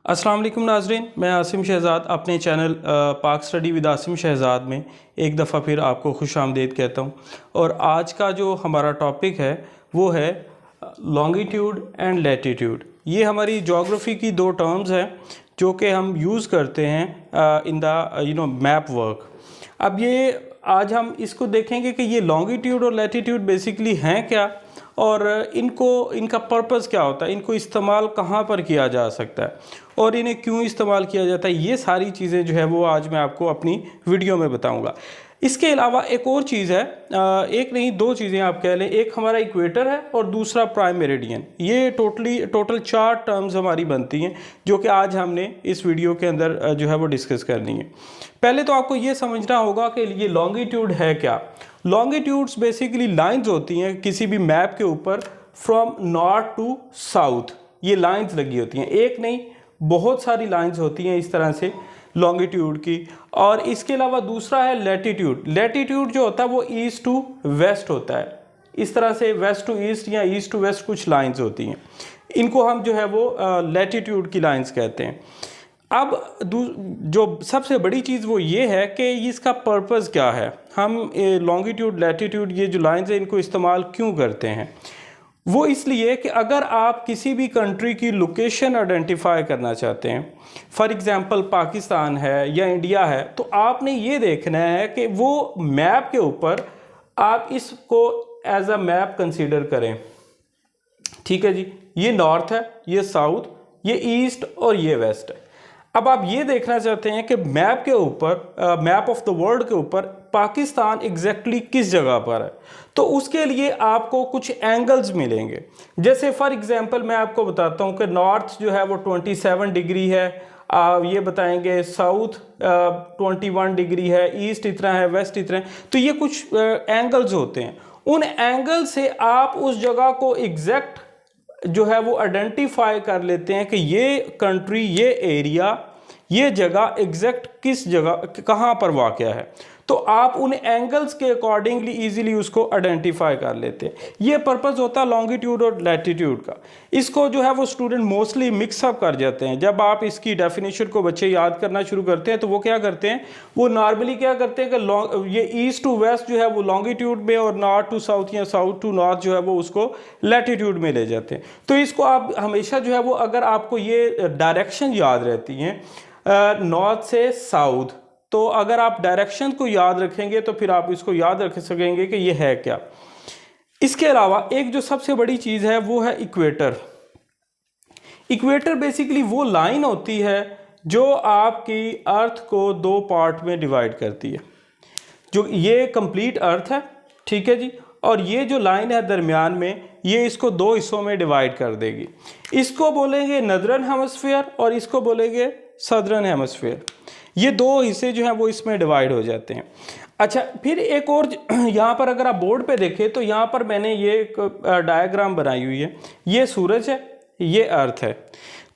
अस्सलाम वालेकुम नाजरीन, मैं आसिम शहज़ाद अपने चैनल पाक स्टडी विद आसिम शहज़ाद में एक दफ़ा फिर आपको खुश आमदीद कहता हूँ। और आज का जो हमारा टॉपिक है वो है लॉन्गिट्यूड एंड लैटिट्यूड। ये हमारी जोग्राफ़ी की दो टर्म्स हैं जो कि हम यूज़ करते हैं इन द मैप वर्क। अब ये आज हम इसको देखेंगे कि ये लॉन्गिट्यूड और लैटिट्यूड बेसिकली हैं क्या, और इनका पर्पस क्या होता है, इनको इस्तेमाल कहाँ पर किया जा सकता है और इन्हें क्यों इस्तेमाल किया जाता है। ये सारी चीज़ें जो है वो आज मैं आपको अपनी वीडियो में बताऊंगा। इसके अलावा एक और चीज़ है, एक नहीं दो चीज़ें आप कह लें, एक हमारा इक्वेटर है और दूसरा प्राइम मेरिडियन। ये टोटल 4 टर्म्स हमारी बनती हैं जो कि आज हमने इस वीडियो के अंदर जो है वो डिस्कस करनी है। पहले तो आपको ये समझना होगा कि ये लॉन्गिट्यूड है क्या। लॉन्गिट्यूड्स बेसिकली लाइंस होती हैं किसी भी मैप के ऊपर फ्रॉम नॉर्थ टू साउथ। ये लाइंस लगी होती हैं, एक नहीं बहुत सारी लाइंस होती हैं इस तरह से लॉन्गिट्यूड की। और इसके अलावा दूसरा है लैटिट्यूड। लैटिट्यूड जो होता है वो ईस्ट टू वेस्ट होता है, इस तरह से वेस्ट टू ईस्ट या ईस्ट टू वेस्ट कुछ लाइंस होती हैं, इनको हम जो है वो लैटिट्यूड की लाइंस कहते हैं। अब जो सबसे बड़ी चीज़ वो ये है कि इसका पर्पस क्या है, हम लॉन्गिट्यूड लैटिट्यूड ये जो लाइंस हैं इनको इस्तेमाल क्यों करते हैं। वो इसलिए कि अगर आप किसी भी कंट्री की लोकेशन आइडेंटिफाई करना चाहते हैं, फॉर एग्जांपल पाकिस्तान है या इंडिया है, तो आपने ये देखना है कि वो मैप के ऊपर आप इसको एज अ मैप कंसीडर करें। ठीक है जी, ये नॉर्थ है, ये साउथ, ये ईस्ट और ये वेस्ट है। अब आप ये देखना चाहते हैं कि मैप के ऊपर, मैप ऑफ द वर्ल्ड के ऊपर पाकिस्तान एग्जैक्टली किस जगह पर है, तो उसके लिए आपको कुछ एंगल्स मिलेंगे। जैसे फॉर एग्जांपल मैं आपको बताता हूं कि नॉर्थ जो है वो 27 डिग्री है, ये बताएंगे साउथ 21 डिग्री है, ईस्ट इतना है, वेस्ट इतना है। तो ये कुछ एंगल्स होते हैं, उन एंगल से आप उस जगह को एग्जैक्ट जो है वो आइडेंटिफाई कर लेते हैं कि ये कंट्री, ये एरिया, ये जगह एग्जैक्ट किस जगह कहाँ पर वाक़या है। तो आप उन एंगल्स के अकॉर्डिंगली इजीली उसको आइडेंटिफाई कर लेते हैं। ये पर्पस होता है लॉन्गिट्यूड और लैटिट्यूड का। इसको जो है वो स्टूडेंट मोस्टली मिक्सअप कर जाते हैं। जब आप इसकी डेफिनेशन को बच्चे याद करना शुरू करते हैं तो वो क्या करते हैं, वो नॉर्मली क्या करते हैं कि ये ईस्ट टू वेस्ट जो है वो लॉन्गिट्यूड में और नॉर्थ टू साउथ या साउथ टू नॉर्थ जो है वो उसको लैटिट्यूड में ले जाते हैं। तो इसको आप हमेशा जो है वो, अगर आपको ये डायरेक्शन याद रहती हैं नॉर्थ से साउथ, तो अगर आप डायरेक्शन को याद रखेंगे तो फिर आप इसको याद रख सकेंगे कि ये है क्या। इसके अलावा एक जो सबसे बड़ी चीज़ है वो है इक्वेटर। इक्वेटर बेसिकली वो लाइन होती है जो आपकी अर्थ को 2 पार्ट में डिवाइड करती है। जो ये कंप्लीट अर्थ है, ठीक है जी, और ये जो लाइन है दरमियान में, ये इसको 2 हिस्सों में डिवाइड कर देगी। इसको बोलेंगे नदरन हेमिस्फीयर और इसको बोलेंगे सदर्न हेमिस्फीयर। ये 2 हिस्से जो हैं वो इसमें डिवाइड हो जाते हैं। अच्छा, फिर एक और यहाँ पर अगर आप बोर्ड पे देखें तो यहाँ पर मैंने ये एक डायग्राम बनाई हुई है। ये सूरज है, ये अर्थ है।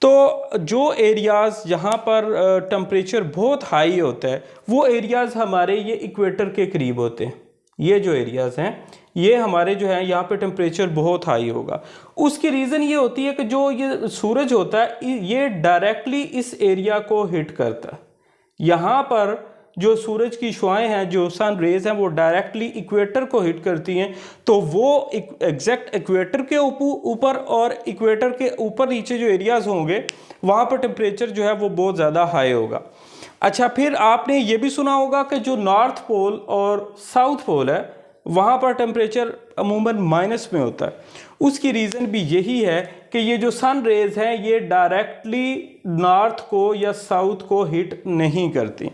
तो जो एरियाज़ जहाँ पर टेम्परेचर बहुत हाई होता है वो एरियाज़ हमारे ये इक्वेटर के करीब होते हैं। ये जो एरियाज़ हैं ये हमारे जो है यहाँ पे टेम्परेचर बहुत हाई होगा। उसकी रीज़न ये होती है कि जो ये सूरज होता है ये डायरेक्टली इस एरिया को हिट करता है। यहाँ पर जो सूरज की शुआएं हैं, जो सन रेज हैं, वो डायरेक्टली इक्वेटर को हिट करती हैं। तो वो एग्जैक्ट इक्वेटर के ऊपर और इक्वेटर के ऊपर नीचे जो एरियाज़ होंगे वहाँ पर टेम्परेचर जो है वो बहुत ज़्यादा हाई होगा। अच्छा, फिर आपने ये भी सुना होगा कि जो नॉर्थ पोल और साउथ पोल है वहाँ पर टेम्परेचर अमूमन माइनस में होता है। उसकी रीज़न भी यही है कि ये जो सन रेज हैं ये डायरेक्टली नॉर्थ को या साउथ को हिट नहीं करती।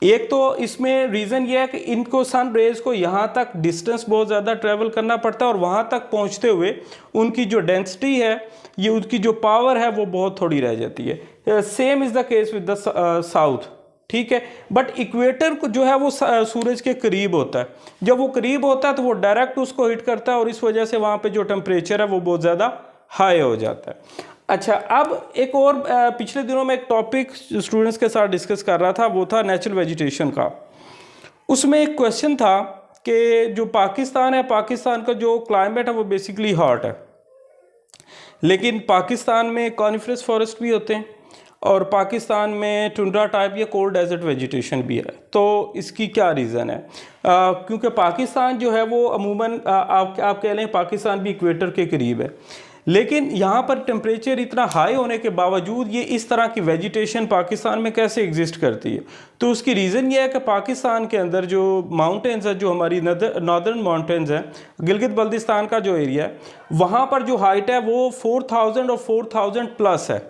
एक तो इसमें रीज़न ये है कि इनको सन रेज को यहाँ तक डिस्टेंस बहुत ज़्यादा ट्रैवल करना पड़ता है और वहाँ तक पहुँचते हुए उनकी जो डेंसिटी है, ये उनकी जो पावर है वो बहुत थोड़ी रह जाती है। Same is the case with the south, ठीक है। बट इक्वेटर को जो है वो सूरज के करीब होता है। जब वो करीब होता है तो वो डायरेक्ट उसको हिट करता है और इस वजह से वहाँ पे जो टेम्परेचर है वो बहुत ज़्यादा हाई हो जाता है। अच्छा, अब एक और पिछले दिनों में एक टॉपिक स्टूडेंट्स के साथ डिस्कस कर रहा था, वो था नेचुरल वेजिटेशन का। उसमें एक क्वेश्चन था कि जो पाकिस्तान है, पाकिस्तान का जो क्लाइमेट है वो बेसिकली हॉट है, लेकिन पाकिस्तान में कॉनिफरस फॉरेस्ट भी होते हैं और पाकिस्तान में टुंड्रा टाइप या कोल्ड डेजर्ट वेजिटेशन भी है। तो इसकी क्या रीज़न है? क्योंकि पाकिस्तान जो है वो अमूमन आप कह लें पाकिस्तान भी इक्वेटर के करीब है, लेकिन यहाँ पर टेम्परेचर इतना हाई होने के बावजूद ये इस तरह की वेजिटेशन पाकिस्तान में कैसे एग्जिस्ट करती है? तो उसकी रीज़न ये है कि पाकिस्तान के अंदर जो माउंटेन्स है, जो हमारी नॉर्दर्न माउंटेन्स हैं, गिलगित बल्तिस्तान का जो एरिया है, वहाँ पर जो हाइट है वो 4000 और 4000 प्लस है।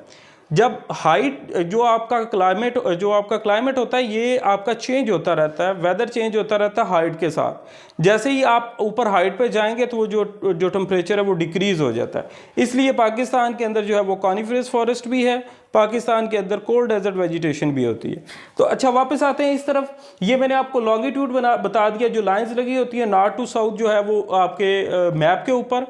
जब हाइट जो आपका क्लाइमेट होता है ये आपका चेंज होता रहता है, वेदर चेंज होता रहता है हाइट के साथ। जैसे ही आप ऊपर हाइट पे जाएंगे तो वो जो टेम्परेचर है वो डिक्रीज़ हो जाता है। इसलिए पाकिस्तान के अंदर जो है वो कॉनिफरस फॉरेस्ट भी है, पाकिस्तान के अंदर कोल्ड डेजर्ट वेजिटेशन भी होती है। तो अच्छा, वापस आते हैं इस तरफ। ये मैंने आपको लॉन्गिट्यूड बता दिया, जो लाइंस लगी होती है नॉर्थ टू साउथ जो है वो आपके मैप के ऊपर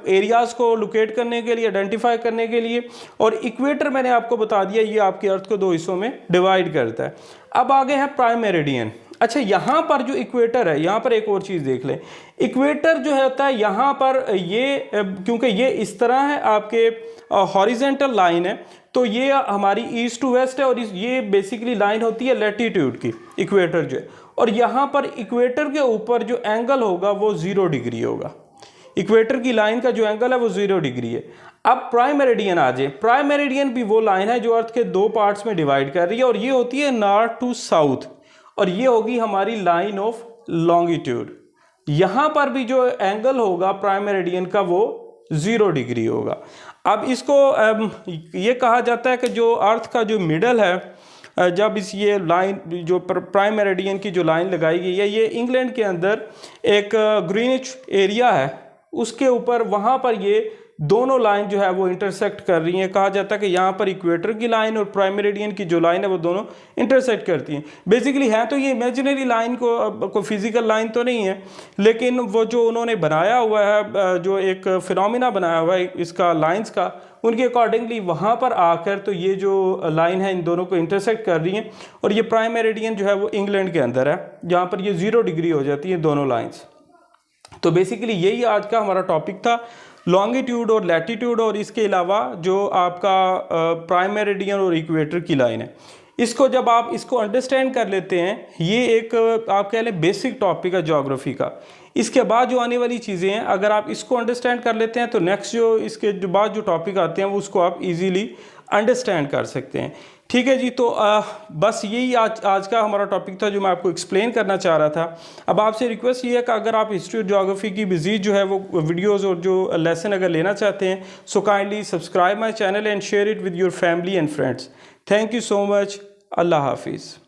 एरियाज़ को लोकेट करने के लिए, आइडेंटिफाई करने के लिए। और इक्वेटर मैंने आपको बता दिया ये आपके अर्थ को दो हिस्सों में डिवाइड करता है। अब आगे है प्राइम मेरिडियन। अच्छा, यहाँ पर जो इक्वेटर है, यहाँ पर एक और चीज़ देख लें। इक्वेटर जो होता है यहाँ पर ये क्योंकि ये इस तरह है आपके हॉरिजेंटल लाइन है, तो ये हमारी ईस्ट टू वेस्ट है और ये बेसिकली लाइन होती है लैटिट्यूड की, इक्वेटर जो है। और यहाँ पर इक्वेटर के ऊपर जो एंगल होगा वो 0 डिग्री होगा। इक्वेटर की लाइन का जो एंगल है वो 0 डिग्री है। अब प्राइम मेरिडियन आ जाए। प्राइम मेरिडियन भी वो लाइन है जो अर्थ के दो पार्ट्स में डिवाइड कर रही है और ये होती है नॉर्थ टू साउथ, और ये होगी हमारी लाइन ऑफ लॉन्गिट्यूड। यहाँ पर भी जो एंगल होगा प्राइम मेरिडियन का वो 0 डिग्री होगा। अब इसको ये कहा जाता है कि जो अर्थ का जो मिडल है, जब ये लाइन जो प्राइम मेरिडियन की जो लाइन लगाई गई है, ये इंग्लैंड के अंदर एक ग्रीनिच एरिया है, उसके ऊपर वहाँ पर ये दोनों लाइन जो है वो इंटरसेक्ट कर रही हैं। कहा जाता है कि यहाँ पर इक्वेटर की लाइन और प्राइम मेरिडियन की जो लाइन है वो दोनों इंटरसेक्ट करती हैं। बेसिकली है तो ये इमेजिनरी लाइन को फिजिकल लाइन तो नहीं है, लेकिन वो जो उन्होंने बनाया हुआ है, जो एक फिनोमिना बनाया हुआ है इसका लाइंस का, उनके अकॉर्डिंगली वहाँ पर आकर तो ये जो लाइन है इन दोनों को इंटरसेक्ट कर रही हैं। और ये प्राइम मेरिडियन जो है वो इंग्लैंड के अंदर है, जहाँ पर ये 0 डिग्री हो जाती है दोनों लाइन्स। तो बेसिकली यही आज का हमारा टॉपिक था, लॉन्गिट्यूड और लैटिट्यूड, और इसके अलावा जो आपका प्राइम मेरिडियन और इक्वेटर की लाइन है। इसको जब आप इसको अंडरस्टैंड कर लेते हैं, ये एक आप कह लें बेसिक टॉपिक है ज्योग्राफी का। इसके बाद जो आने वाली चीज़ें हैं, अगर आप इसको अंडरस्टैंड कर लेते हैं तो नेक्स्ट जो इसके जो बाद जो टॉपिक आते हैं वो उसको आप इजीली अंडरस्टैंड कर सकते हैं। ठीक है जी, तो बस यही आज का हमारा टॉपिक था जो मैं आपको एक्सप्लेन करना चाह रहा था। अब आपसे रिक्वेस्ट ये है कि अगर आप हिस्ट्री और ज्योग्राफी की मज़ीद जो है वो वीडियोस और जो लेसन अगर लेना चाहते हैं, so kindly subscribe my channel and share it with your family and friends. Thank you so much. अल्लाह हाफिज़।